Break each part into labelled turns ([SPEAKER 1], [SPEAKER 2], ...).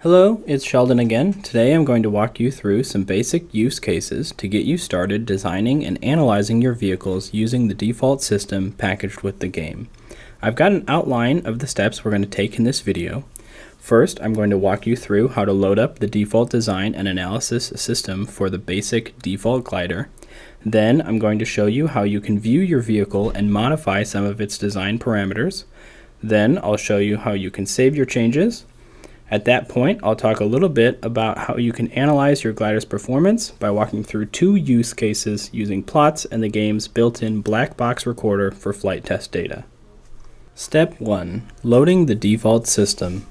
[SPEAKER 1] Hello, it's Sheldon again. Today I'm going to walk you through some basic use cases to get you started designing and analyzing your vehicles using the default system packaged with the game. I've got an outline of the steps we're going to take in this video. First, I'm going to walk you through how to load up the default design and analysis system for the basic default glider. Then I'm going to show you how you can view your vehicle and modify some of its design parameters. Then I'll show you how you can save your changes. At that point, I'll talk a little bit about how you can analyze your glider's performance by walking through two use cases using plots and the game's built-in black box recorder for flight test data. Step 1. Loading the default system.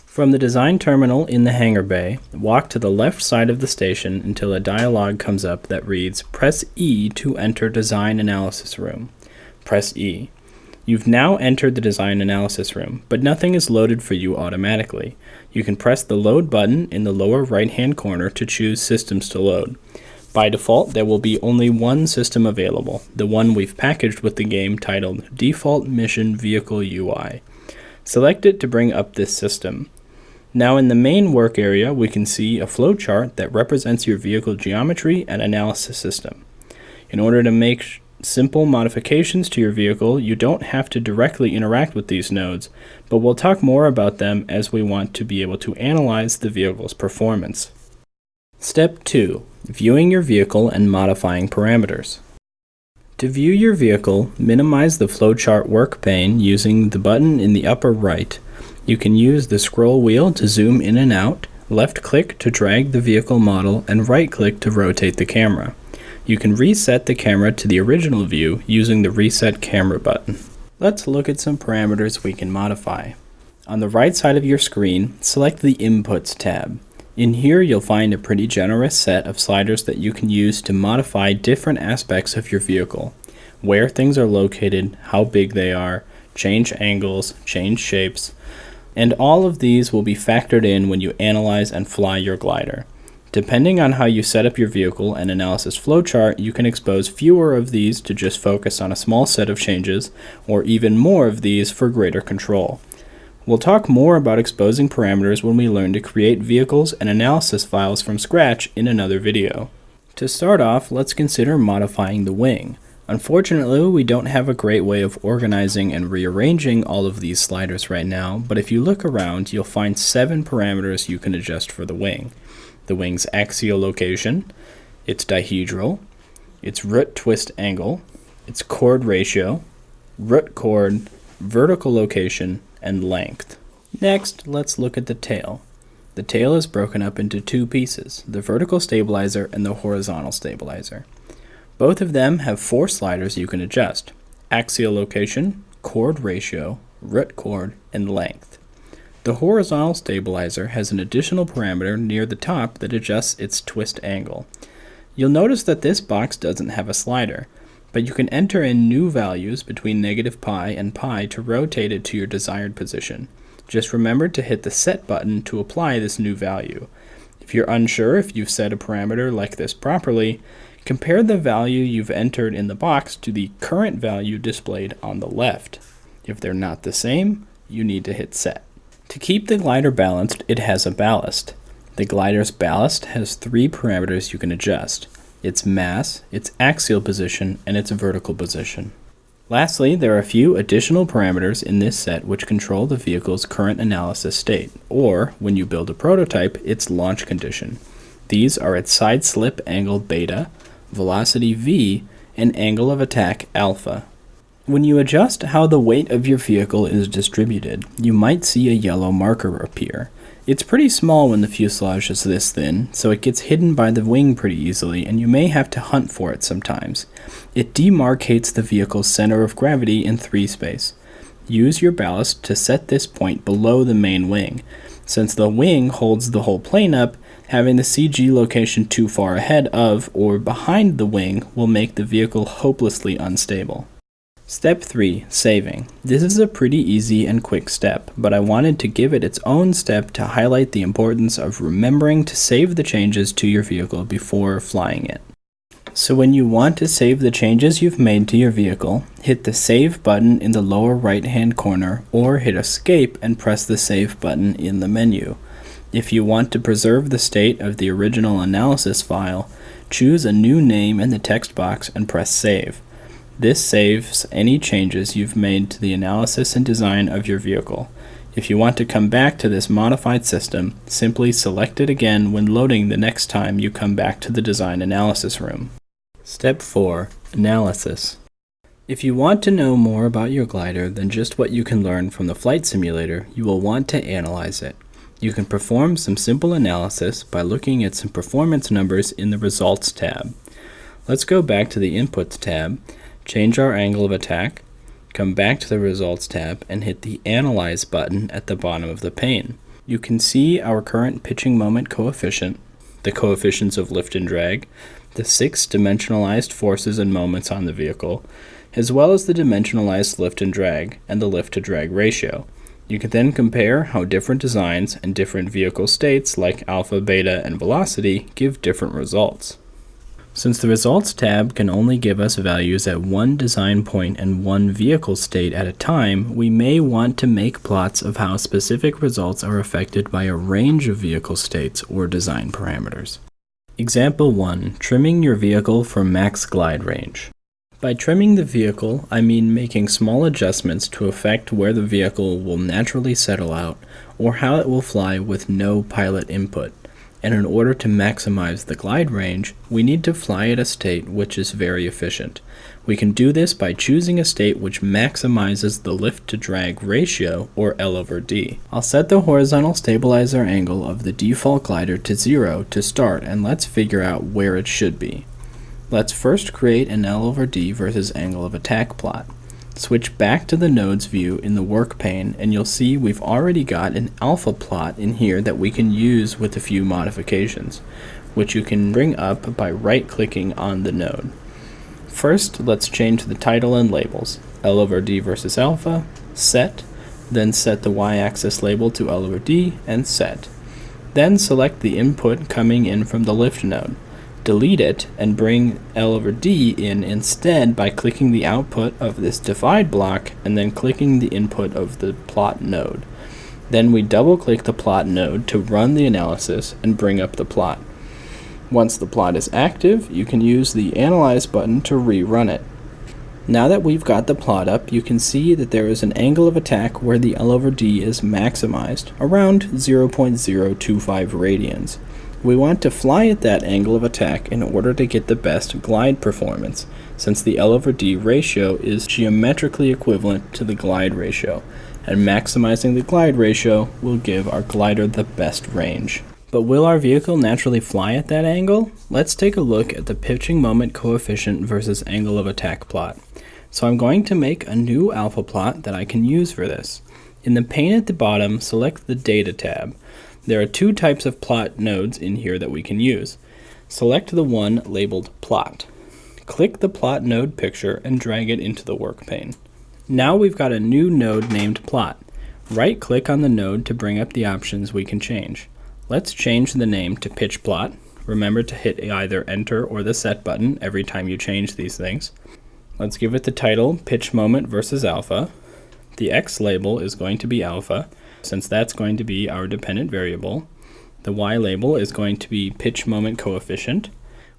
[SPEAKER 1] From the design terminal in the hangar bay, walk to the left side of the station until a dialog comes up that reads, "Press E to enter Design Analysis Room." Press E. You've now entered the design analysis room, but nothing is loaded for you automatically. You can press the load button in the lower right-hand corner to choose systems to load. By default, there will be only one system available, the one we've packaged with the game titled Default Mission Vehicle UI. Select it to bring up this system. Now in the main work area, we can see a flowchart that represents your vehicle geometry and analysis system. In order to make simple modifications to your vehicle, you don't have to directly interact with these nodes, but we'll talk more about them as we want to be able to analyze the vehicle's performance. Step 2. Viewing your vehicle and modifying parameters. To view your vehicle, minimize the flowchart work pane using the button in the upper right. You can use the scroll wheel to zoom in and out, left-click to drag the vehicle model, and right-click to rotate the camera. You can reset the camera to the original view using the Reset Camera button. Let's look at some parameters we can modify. On the right side of your screen, select the Inputs tab. In here you'll find a pretty generous set of sliders that you can use to modify different aspects of your vehicle. Where things are located, how big they are, change angles, change shapes, and all of these will be factored in when you analyze and fly your glider. Depending on how you set up your vehicle and analysis flowchart, you can expose fewer of these to just focus on a small set of changes, or even more of these for greater control. We'll talk more about exposing parameters when we learn to create vehicles and analysis files from scratch in another video. To start off, let's consider modifying the wing. Unfortunately, we don't have a great way of organizing and rearranging all of these sliders right now, but if you look around, you'll find 7 parameters you can adjust for the wing. The wing's axial location, its dihedral, its root twist angle, its chord ratio, root chord, vertical location, and length. Next, let's look at the tail. The tail is broken up into 2 pieces, the vertical stabilizer and the horizontal stabilizer. Both of them have 4 sliders you can adjust: axial location, chord ratio, root chord, and length. The horizontal stabilizer has an additional parameter near the top that adjusts its twist angle. You'll notice that this box doesn't have a slider, but you can enter in new values between -pi and pi to rotate it to your desired position. Just remember to hit the Set button to apply this new value. If you're unsure if you've set a parameter like this properly, compare the value you've entered in the box to the current value displayed on the left. If they're not the same, you need to hit Set. To keep the glider balanced, it has a ballast. The glider's ballast has 3 parameters you can adjust: its mass, its axial position, and its vertical position. Lastly, there are a few additional parameters in this set which control the vehicle's current analysis state, or, when you build a prototype, its launch condition. These are its side slip angle beta, velocity v, and angle of attack alpha. When you adjust how the weight of your vehicle is distributed, you might see a yellow marker appear. It's pretty small when the fuselage is this thin, so it gets hidden by the wing pretty easily, and you may have to hunt for it sometimes. It demarcates the vehicle's center of gravity in 3 space. Use your ballast to set this point below the main wing. Since the wing holds the whole plane up, having the CG location too far ahead of or behind the wing will make the vehicle hopelessly unstable. Step 3. Saving. This is a pretty easy and quick step, but I wanted to give it its own step to highlight the importance of remembering to save the changes to your vehicle before flying it. So when you want to save the changes you've made to your vehicle, hit the Save button in the lower right-hand corner, or hit Escape and press the Save button in the menu. If you want to preserve the state of the original analysis file, choose a new name in the text box and press Save. This saves any changes you've made to the analysis and design of your vehicle. If you want to come back to this modified system, simply select it again when loading the next time you come back to the design analysis room. Step 4. Analysis. If you want to know more about your glider than just what you can learn from the flight simulator, you will want to analyze it. You can perform some simple analysis by looking at some performance numbers in the Results tab. Let's go back to the Inputs tab, change our angle of attack, come back to the Results tab, and hit the Analyze button at the bottom of the pane. You can see our current pitching moment coefficient, the coefficients of lift and drag, the 6 dimensionalized forces and moments on the vehicle, as well as the dimensionalized lift and drag, and the lift to drag ratio. You can then compare how different designs and different vehicle states like alpha, beta, and velocity give different results. Since the Results tab can only give us values at one design point and one vehicle state at a time, we may want to make plots of how specific results are affected by a range of vehicle states or design parameters. Example 1. Trimming your vehicle for max glide range. By trimming the vehicle, I mean making small adjustments to affect where the vehicle will naturally settle out or how it will fly with no pilot input. And in order to maximize the glide range, we need to fly at a state which is very efficient. We can do this by choosing a state which maximizes the lift-to-drag ratio, or L/D. I'll set the horizontal stabilizer angle of the default glider to 0 to start, and let's figure out where it should be. Let's first create an L/D versus angle of attack plot. Switch back to the nodes view in the work pane, and you'll see we've already got an alpha plot in here that we can use with a few modifications, which you can bring up by right-clicking on the node. First, let's change the title and labels. L/D versus alpha, set, then set the y-axis label to L/D and set. Then select the input coming in from the lift node. Delete it and bring L/D in instead by clicking the output of this divide block and then clicking the input of the plot node. Then we double-click the plot node to run the analysis and bring up the plot. Once the plot is active, you can use the Analyze button to rerun it. Now that we've got the plot up, you can see that there is an angle of attack where the L/D is maximized, around 0.025 radians. We want to fly at that angle of attack in order to get the best glide performance, since the L/D ratio is geometrically equivalent to the glide ratio, and maximizing the glide ratio will give our glider the best range. But will our vehicle naturally fly at that angle? Let's take a look at the pitching moment coefficient versus angle of attack plot. So I'm going to make a new alpha plot that I can use for this. In the pane at the bottom, select the Data tab. There are two types of plot nodes in here that we can use. Select the one labeled Plot. Click the plot node picture and drag it into the work pane. Now we've got a new node named Plot. Right-click on the node to bring up the options we can change. Let's change the name to Pitch Plot. Remember to hit either Enter or the Set button every time you change these things. Let's give it the title Pitch Moment versus Alpha. The X label is going to be Alpha, since that's going to be our dependent variable. The Y label is going to be pitch moment coefficient.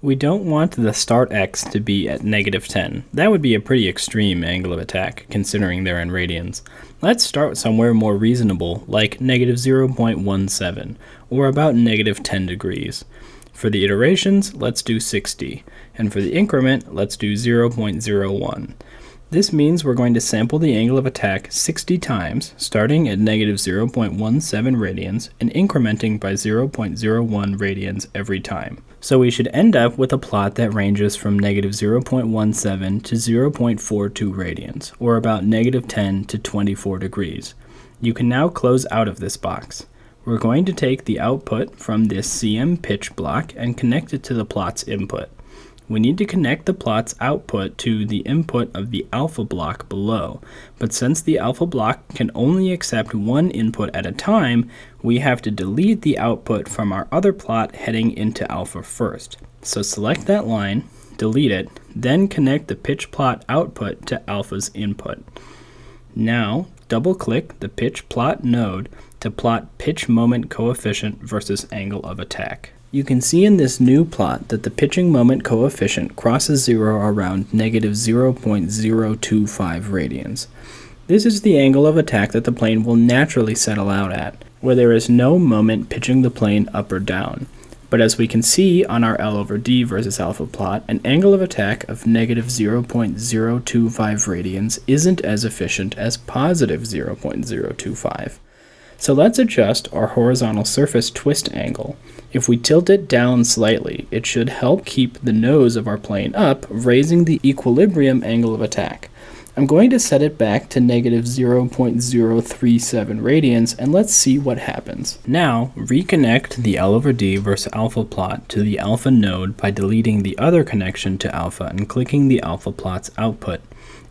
[SPEAKER 1] We don't want the start X to be at -10. That would be a pretty extreme angle of attack, considering they're in radians. Let's start somewhere more reasonable, like -0.17, or about -10 degrees. For the iterations, let's do 60, and for the increment, let's do 0.01. This means we're going to sample the angle of attack 60 times, starting at -0.17 radians and incrementing by 0.01 radians every time. So we should end up with a plot that ranges from -0.17 to 0.42 radians, or about -10 to 24 degrees. You can now close out of this box. We're going to take the output from this CM pitch block and connect it to the plot's input. We need to connect the plot's output to the input of the alpha block below, but since the alpha block can only accept one input at a time, we have to delete the output from our other plot heading into alpha first. So select that line, delete it, then connect the pitch plot output to alpha's input. Now, double-click the pitch plot node to plot pitch moment coefficient versus angle of attack. You can see in this new plot that the pitching moment coefficient crosses 0 around negative 0.025 radians. This is the angle of attack that the plane will naturally settle out at, where there is no moment pitching the plane up or down. But as we can see on our L over D versus alpha plot, an angle of attack of negative 0.025 radians isn't as efficient as positive 0.025. So let's adjust our horizontal surface twist angle. If we tilt it down slightly, it should help keep the nose of our plane up, raising the equilibrium angle of attack. I'm going to set it back to negative 0.037 radians, and let's see what happens. Now, reconnect the L over D versus alpha plot to the alpha node by deleting the other connection to alpha and clicking the alpha plot's output,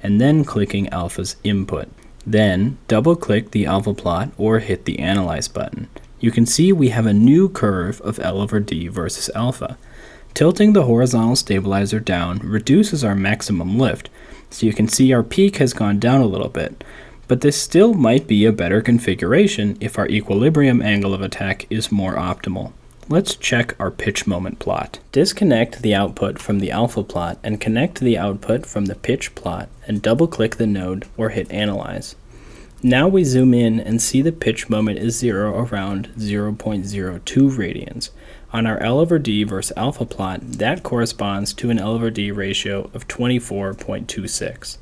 [SPEAKER 1] and then clicking alpha's input. Then, double-click the alpha plot or hit the Analyze button. You can see we have a new curve of L over D versus alpha. Tilting the horizontal stabilizer down reduces our maximum lift, so you can see our peak has gone down a little bit, but this still might be a better configuration if our equilibrium angle of attack is more optimal. Let's check our pitch moment plot. Disconnect the output from the alpha plot and connect the output from the pitch plot and double-click the node or hit Analyze. Now we zoom in and see the pitch moment is 0 around 0.02 radians. On our L over D versus alpha plot, that corresponds to an L over D ratio of 24.26.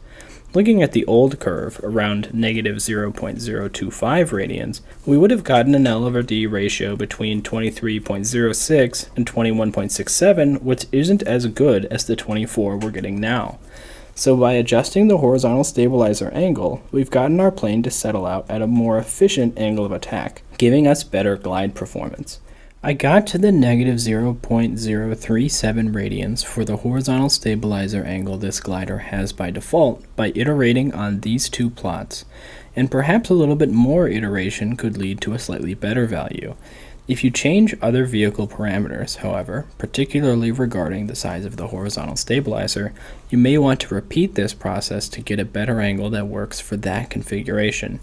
[SPEAKER 1] Looking at the old curve, around negative 0.025 radians, we would have gotten an L over D ratio between 23.06 and 21.67, which isn't as good as the 24 we're getting now. So by adjusting the horizontal stabilizer angle, we've gotten our plane to settle out at a more efficient angle of attack, giving us better glide performance. I got to the negative 0.037 radians for the horizontal stabilizer angle this glider has by default by iterating on these two plots, and perhaps a little bit more iteration could lead to a slightly better value. If you change other vehicle parameters, however, particularly regarding the size of the horizontal stabilizer, you may want to repeat this process to get a better angle that works for that configuration.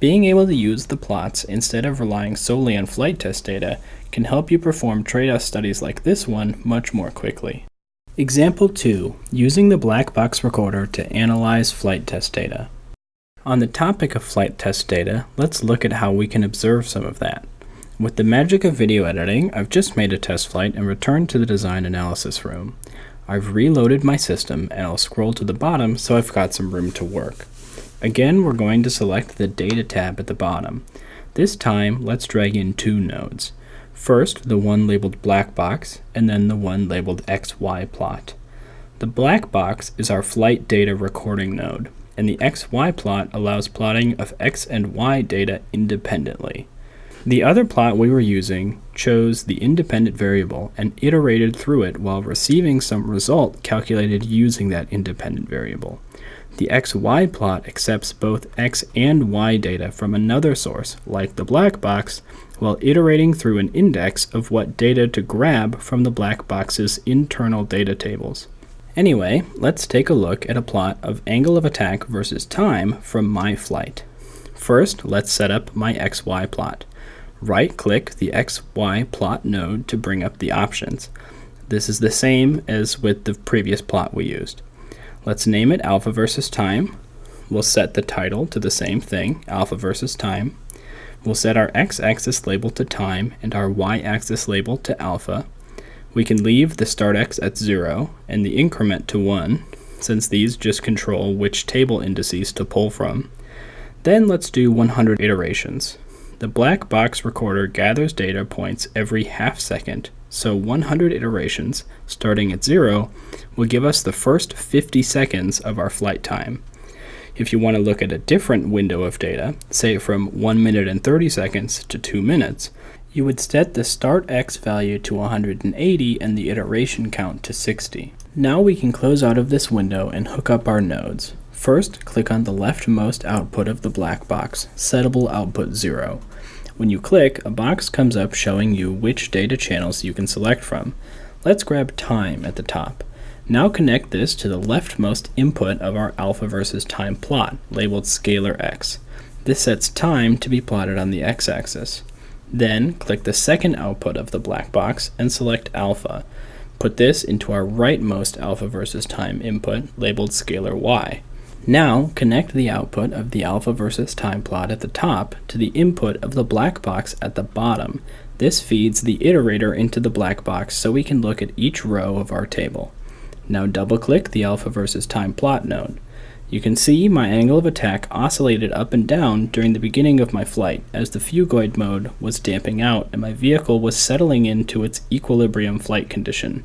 [SPEAKER 1] Being able to use the plots instead of relying solely on flight test data can help you perform trade-off studies like this one much more quickly. Example 2. Using the black box recorder to analyze flight test data. On the topic of flight test data, let's look at how we can observe some of that. With the magic of video editing, I've just made a test flight and returned to the design analysis room. I've reloaded my system and I'll scroll to the bottom so I've got some room to work. Again, we're going to select the Data tab at the bottom. This time, let's drag in two nodes. First, the one labeled black box, and then the one labeled XY plot. The black box is our flight data recording node, and the XY plot allows plotting of X and Y data independently. The other plot we were using chose the independent variable and iterated through it while receiving some result calculated using that independent variable. The XY plot accepts both X and Y data from another source, like the black box, while iterating through an index of what data to grab from the black box's internal data tables. Anyway, let's take a look at a plot of angle of attack versus time from my flight. First, let's set up my XY plot. Right-click the XY plot node to bring up the options. This is the same as with the previous plot we used. Let's name it alpha versus time. We'll set the title to the same thing, alpha versus time. We'll set our x-axis label to time and our y-axis label to alpha. We can leave the start x at 0 and the increment to 1, since these just control which table indices to pull from. Then let's do 100 iterations. The black box recorder gathers data points every half second, so 100 iterations, starting at 0, will give us the first 50 seconds of our flight time. If you want to look at a different window of data, say from 1 minute and 30 seconds to 2 minutes, you would set the start x value to 180 and the iteration count to 60. Now we can close out of this window and hook up our nodes. First, click on the leftmost output of the black box, Settable Output 0. When you click, a box comes up showing you which data channels you can select from. Let's grab time at the top. Now connect this to the leftmost input of our alpha versus time plot, labeled scalar x. This sets time to be plotted on the x-axis. Then click the second output of the black box and select alpha. Put this into our rightmost alpha versus time input labeled scalar y. Now connect the output of the alpha versus time plot at the top to the input of the black box at the bottom. This feeds the iterator into the black box so we can look at each row of our table. Now double-click the alpha versus time plot node. You can see my angle of attack oscillated up and down during the beginning of my flight as the phugoid mode was damping out and my vehicle was settling into its equilibrium flight condition.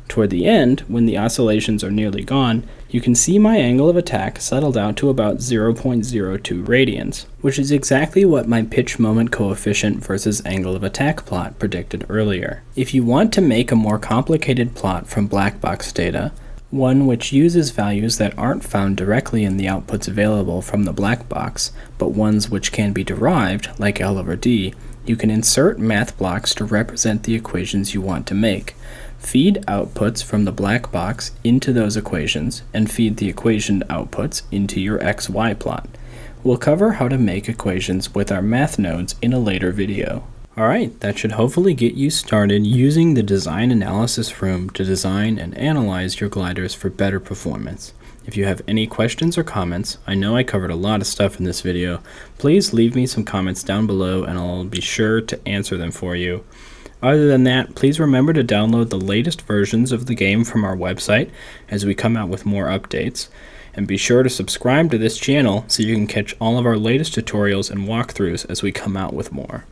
[SPEAKER 1] Toward the end, when the oscillations are nearly gone, you can see my angle of attack settled out to about 0.02 radians, which is exactly what my pitch moment coefficient versus angle of attack plot predicted earlier. If you want to make a more complicated plot from black box data, one which uses values that aren't found directly in the outputs available from the black box, but ones which can be derived, like L over D, you can insert math blocks to represent the equations you want to make. Feed outputs from the black box into those equations, and feed the equation outputs into your XY plot. We'll cover how to make equations with our math nodes in a later video. Alright, that should hopefully get you started using the design analysis room to design and analyze your gliders for better performance. If you have any questions or comments, I know I covered a lot of stuff in this video, please leave me some comments down below and I'll be sure to answer them for you. Other than that, please remember to download the latest versions of the game from our website as we come out with more updates. And be sure to subscribe to this channel so you can catch all of our latest tutorials and walkthroughs as we come out with more.